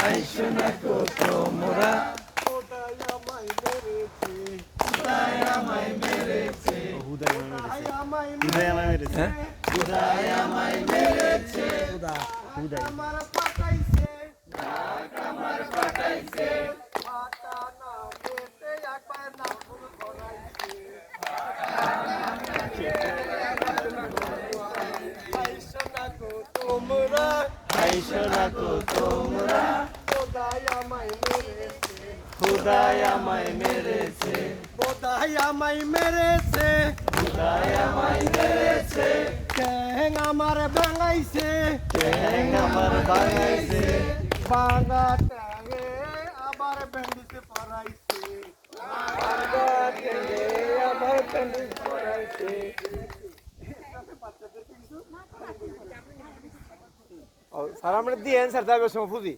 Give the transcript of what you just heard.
আইসো না কো তোমরা খোদাই আমায় মেরেছে খুদাই আমায় মেরেছে খোদাই আমায় মেরেছে হ্যাঁ খুদাই আমায় মেরেছে খোদাই আমার পাঠাইছে আমার পাঠাইছে পাতা না পেতে একবার না ভুল করাইছে আইসো না কো তোমরা আইসো না কো তোমরা খোদাই আমায় মেরেছে খুদাই আমায় মেরেছে খোদাই আমায় মেরেছে খুদাই আমায় মেরেছে ঠ্যাং আমার ভাঙাইছে ঠ্যাং আমার ভাঙাইছে ভাঙা ঠ্যাঙে আবার ব্যান্ডিতে পরাইছে ভাঙা ঠ্যাঙে আবার ব্যান্ডিজ পরাইছে স্যার আমরা দিয়ে স্যার যাবে সময় ফুজি